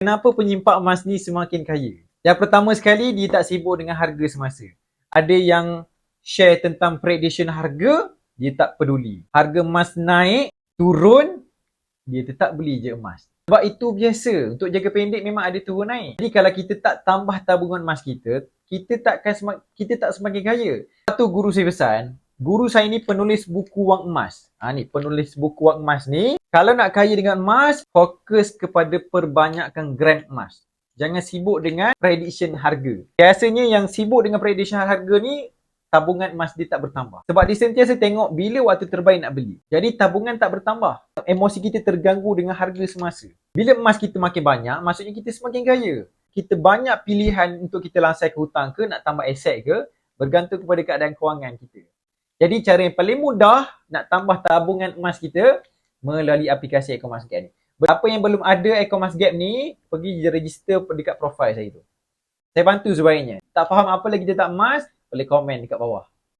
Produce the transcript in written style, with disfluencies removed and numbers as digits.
Kenapa penyimpan emas ni semakin kaya? Yang pertama sekali, dia tak sibuk dengan harga semasa. Ada yang share tentang prediction harga, dia tak peduli. Harga emas naik, turun, dia tetap beli je emas. Sebab itu biasa. Untuk jangka pendek memang ada turun naik. Jadi kalau kita tak tambah tabungan emas kita tak semakin kaya. Satu guru saya pesan, guru saya ni penulis buku wang emas. Ni penulis buku wang emas ni, kalau nak kaya dengan emas, fokus kepada perbanyakkan gram emas. Jangan sibuk dengan prediction harga. Biasanya yang sibuk dengan prediction harga ni, tabungan emas dia tak bertambah. Sebab dia sentiasa tengok bila waktu terbaik nak beli. Jadi tabungan tak bertambah. Emosi kita terganggu dengan harga semasa. Bila emas kita makin banyak, maksudnya kita semakin kaya. Kita banyak pilihan untuk kita lansai ke hutang ke, nak tambah aset ke, bergantung kepada keadaan kewangan kita. Jadi cara yang paling mudah nak tambah tabungan emas kita melalui aplikasi Ecomas Gap ni. Apa yang belum ada Ecomas Gap ni, pergi register dekat profile saya tu. Saya bantu sebaiknya. Tak faham apa lagi tentang emas, boleh komen dekat bawah.